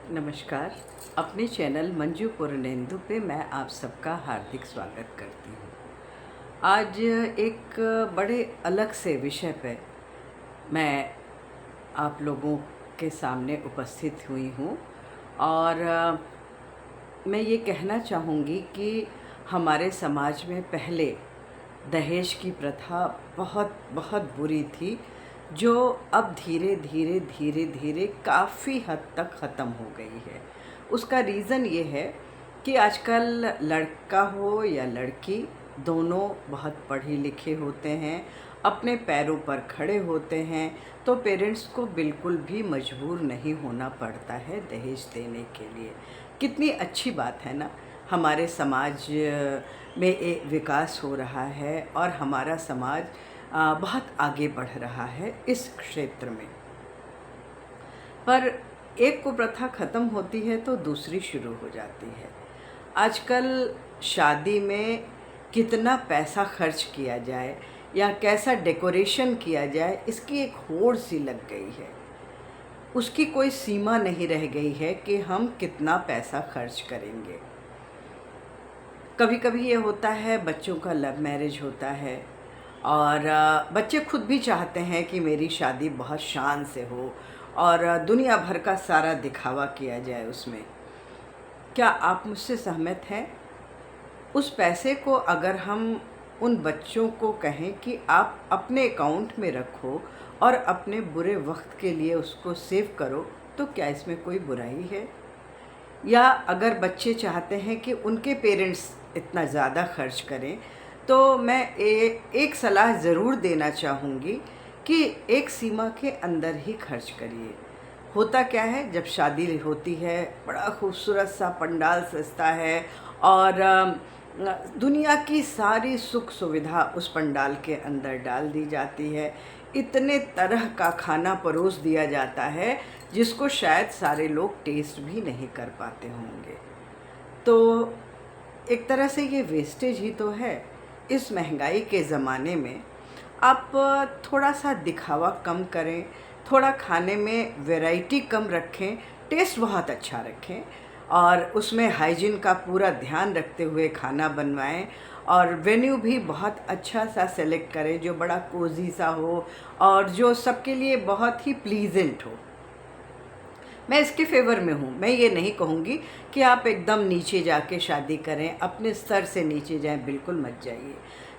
नमस्कार। अपने चैनल मंजू पूर्णेंदु पे मैं आप सबका हार्दिक स्वागत करती हूँ। आज एक बड़े अलग से विषय पे मैं आप लोगों के सामने उपस्थित हुई हूँ और मैं ये कहना चाहूँगी कि हमारे समाज में पहले दहेज की प्रथा बहुत बहुत बुरी थी, जो अब धीरे धीरे धीरे धीरे काफ़ी हद तक ख़त्म हो गई है। उसका रीज़न ये है कि आजकल लड़का हो या लड़की, दोनों बहुत पढ़े लिखे होते हैं, अपने पैरों पर खड़े होते हैं, तो पेरेंट्स को बिल्कुल भी मजबूर नहीं होना पड़ता है दहेज देने के लिए। कितनी अच्छी बात है ना। हमारे समाज में एक विकास हो रहा है और हमारा समाज बहुत आगे बढ़ रहा है इस क्षेत्र में। पर एक कुप्रथा ख़त्म होती है तो दूसरी शुरू हो जाती है। आजकल शादी में कितना पैसा खर्च किया जाए या कैसा डेकोरेशन किया जाए, इसकी एक होड़ सी लग गई है। उसकी कोई सीमा नहीं रह गई है कि हम कितना पैसा खर्च करेंगे। कभी कभी ये होता है, बच्चों का लव मैरिज होता है और बच्चे खुद भी चाहते हैं कि मेरी शादी बहुत शान से हो और दुनिया भर का सारा दिखावा किया जाए उसमें। क्या आप मुझसे सहमत हैं? उस पैसे को अगर हम उन बच्चों को कहें कि आप अपने अकाउंट में रखो और अपने बुरे वक्त के लिए उसको सेव करो, तो क्या इसमें कोई बुराई है? या अगर बच्चे चाहते हैं कि उनके पेरेंट्स इतना ज़्यादा खर्च करें, तो मैं एक सलाह ज़रूर देना चाहूँगी कि एक सीमा के अंदर ही खर्च करिए। होता क्या है, जब शादी होती है, बड़ा खूबसूरत सा पंडाल सजता है और दुनिया की सारी सुख सुविधा उस पंडाल के अंदर डाल दी जाती है। इतने तरह का खाना परोस दिया जाता है जिसको शायद सारे लोग टेस्ट भी नहीं कर पाते होंगे। तो एक तरह से ये वेस्टेज ही तो है। इस महंगाई के ज़माने में आप थोड़ा सा दिखावा कम करें, थोड़ा खाने में वैरायटी कम रखें, टेस्ट बहुत अच्छा रखें और उसमें हाइजीन का पूरा ध्यान रखते हुए खाना बनवाएं और वेन्यू भी बहुत अच्छा सा सेलेक्ट करें जो बड़ा कोजी सा हो और जो सबके लिए बहुत ही प्लीजेंट हो। मैं इसके फेवर में हूँ। मैं ये नहीं कहूँगी कि आप एकदम नीचे जाके शादी करें, अपने स्तर से नीचे जाएं, बिल्कुल मत जाइए।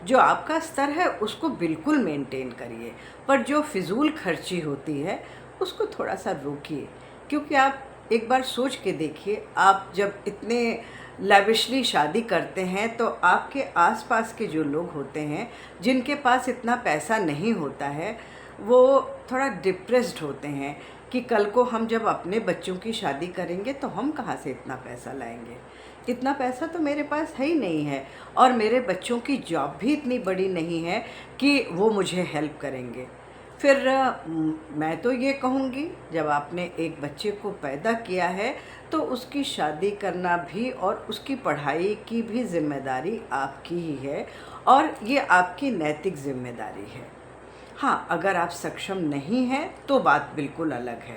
जो आपका स्तर है उसको बिल्कुल मेंटेन करिए, पर जो फिजूल खर्ची होती है उसको थोड़ा सा रोकिए। क्योंकि आप एक बार सोच के देखिए, आप जब इतने लैविशली शादी करते हैं तो आपके आसपास के जो लोग होते हैं जिनके पास इतना पैसा नहीं होता है, वो थोड़ा डिप्रेस्ड होते हैं कि कल को हम जब अपने बच्चों की शादी करेंगे तो हम कहाँ से इतना पैसा लाएंगे। इतना पैसा तो मेरे पास है ही नहीं है और मेरे बच्चों की जॉब भी इतनी बड़ी नहीं है कि वो मुझे हेल्प करेंगे। फिर मैं तो ये कहूँगी, जब आपने एक बच्चे को पैदा किया है तो उसकी शादी करना भी और उसकी पढ़ाई की भी ज़िम्मेदारी आपकी ही है और ये आपकी नैतिक ज़िम्मेदारी है। हाँ, अगर आप सक्षम नहीं हैं तो बात बिल्कुल अलग है,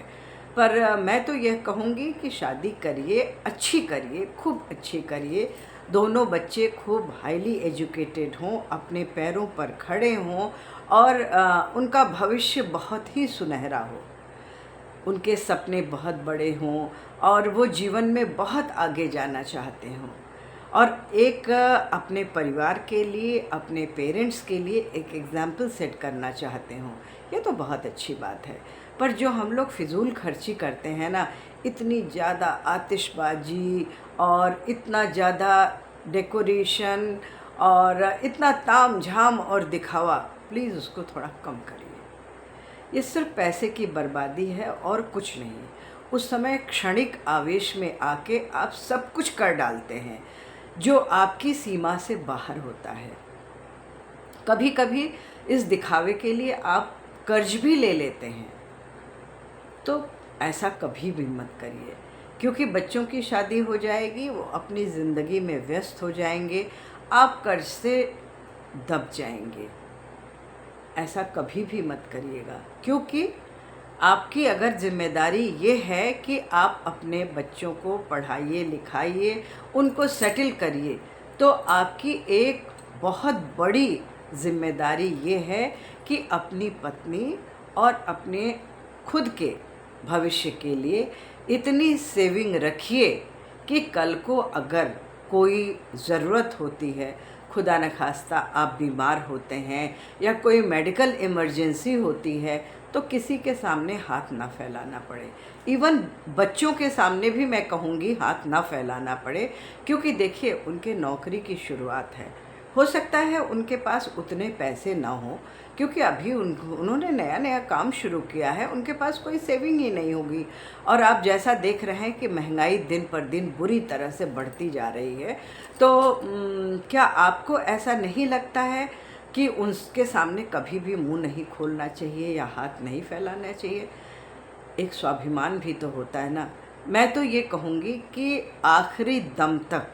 पर मैं तो यह कहूँगी कि शादी करिए, अच्छी करिए, खूब अच्छी करिए। दोनों बच्चे खूब हाईली एजुकेटेड हों, अपने पैरों पर खड़े हों और उनका भविष्य बहुत ही सुनहरा हो, उनके सपने बहुत बड़े हों और वो जीवन में बहुत आगे जाना चाहते हों और एक अपने परिवार के लिए, अपने पेरेंट्स के लिए एक एग्ज़ाम्पल सेट करना चाहते हों। ये तो बहुत अच्छी बात है। पर जो हम लोग फिजूल खर्ची करते हैं ना, इतनी ज़्यादा आतिशबाजी और इतना ज़्यादा डेकोरेशन और इतना ताम झाम और दिखावा, प्लीज़ उसको थोड़ा कम करिए। ये सिर्फ पैसे की बर्बादी है और कुछ नहीं। उस समय क्षणिक आवेश में आके आप सब कुछ कर डालते हैं जो आपकी सीमा से बाहर होता है। कभी कभी इस दिखावे के लिए आप कर्ज भी ले लेते हैं, तो ऐसा कभी भी मत करिए, क्योंकि बच्चों की शादी हो जाएगी, वो अपनी ज़िंदगी में व्यस्त हो जाएंगे, आप कर्ज से दब जाएंगे। ऐसा कभी भी मत करिएगा, क्योंकि आपकी अगर ज़िम्मेदारी ये है कि आप अपने बच्चों को पढ़ाइए लिखाइए, उनको सेटल करिए, तो आपकी एक बहुत बड़ी ज़िम्मेदारी ये है कि अपनी पत्नी और अपने खुद के भविष्य के लिए इतनी सेविंग रखिए कि कल को अगर कोई ज़रूरत होती है, खुदा न खास्ता आप बीमार होते हैं या कोई मेडिकल इमरजेंसी होती है, तो किसी के सामने हाथ ना फैलाना पड़े। इवन बच्चों के सामने भी मैं कहूँगी हाथ ना फैलाना पड़े, क्योंकि देखिए उनके नौकरी की शुरुआत है। हो सकता है उनके पास उतने पैसे ना हो, क्योंकि अभी उन्होंने नया नया काम शुरू किया है, उनके पास कोई सेविंग ही नहीं होगी। और आप जैसा देख रहे हैं कि महंगाई दिन पर दिन बुरी तरह से बढ़ती जा रही है, तो क्या आपको ऐसा नहीं लगता है कि उसके सामने कभी भी मुंह नहीं खोलना चाहिए या हाथ नहीं फैलाना चाहिए? एक स्वाभिमान भी तो होता है ना। मैं तो ये कहूँगी कि आखिरी दम तक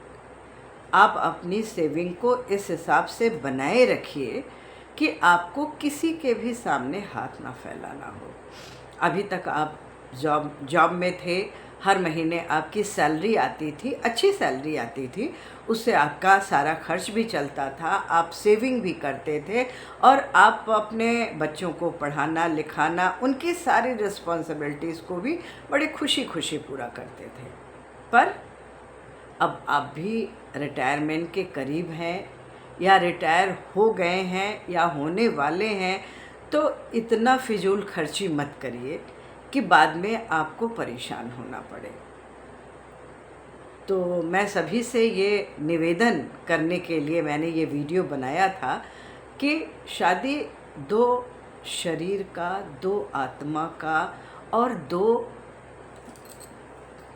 आप अपनी सेविंग को इस हिसाब से बनाए रखिए कि आपको किसी के भी सामने हाथ ना फैलाना हो। अभी तक आप जॉब में थे, हर महीने आपकी सैलरी आती थी, अच्छी सैलरी आती थी, उससे आपका सारा खर्च भी चलता था, आप सेविंग भी करते थे और आप अपने बच्चों को पढ़ाना लिखाना, उनकी सारी रिस्पॉन्सिबिलिटीज़ को भी बड़े खुशी खुशी पूरा करते थे। पर अब आप भी रिटायरमेंट के करीब हैं या रिटायर हो गए हैं या होने वाले हैं, तो इतना फिजूल खर्ची मत करिए कि बाद में आपको परेशान होना पड़े। तो मैं सभी से ये निवेदन करने के लिए मैंने ये वीडियो बनाया था कि शादी दो शरीर का, दो आत्मा का और दो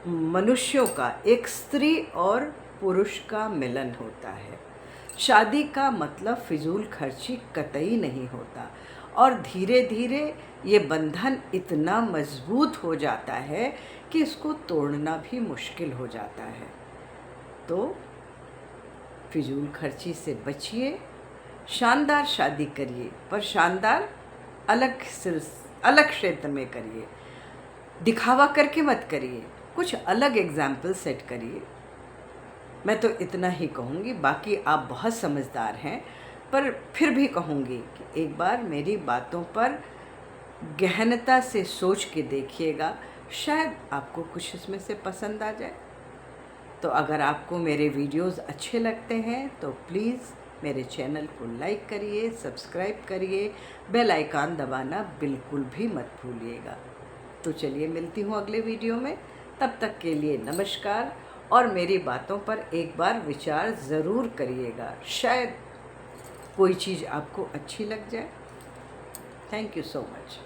मनुष्यों का, एक स्त्री और पुरुष का मिलन होता है। शादी का मतलब फिजूल खर्ची कतई नहीं होता और धीरे धीरे ये बंधन इतना मजबूत हो जाता है कि इसको तोड़ना भी मुश्किल हो जाता है। तो फिजूल खर्ची से बचिए, शानदार शादी करिए, पर शानदार अलग क्षेत्र में करिए। दिखावा करके मत करिए, कुछ अलग एग्जाम्पल सेट करिए। मैं तो इतना ही कहूँगी, बाकी आप बहुत समझदार हैं, पर फिर भी कहूँगी कि एक बार मेरी बातों पर गहनता से सोच के देखिएगा, शायद आपको कुछ इसमें से पसंद आ जाए। तो अगर आपको मेरे वीडियोस अच्छे लगते हैं तो प्लीज़ मेरे चैनल को लाइक करिए, सब्सक्राइब करिए, बेल आइकन दबाना बिल्कुल भी मत भूलिएगा। तो चलिए मिलती हूँ अगले वीडियो में, तब तक के लिए नमस्कार। और मेरी बातों पर एक बार विचार ज़रूर करिएगा, शायद कोई चीज़ आपको अच्छी लग जाए। Thank you so much.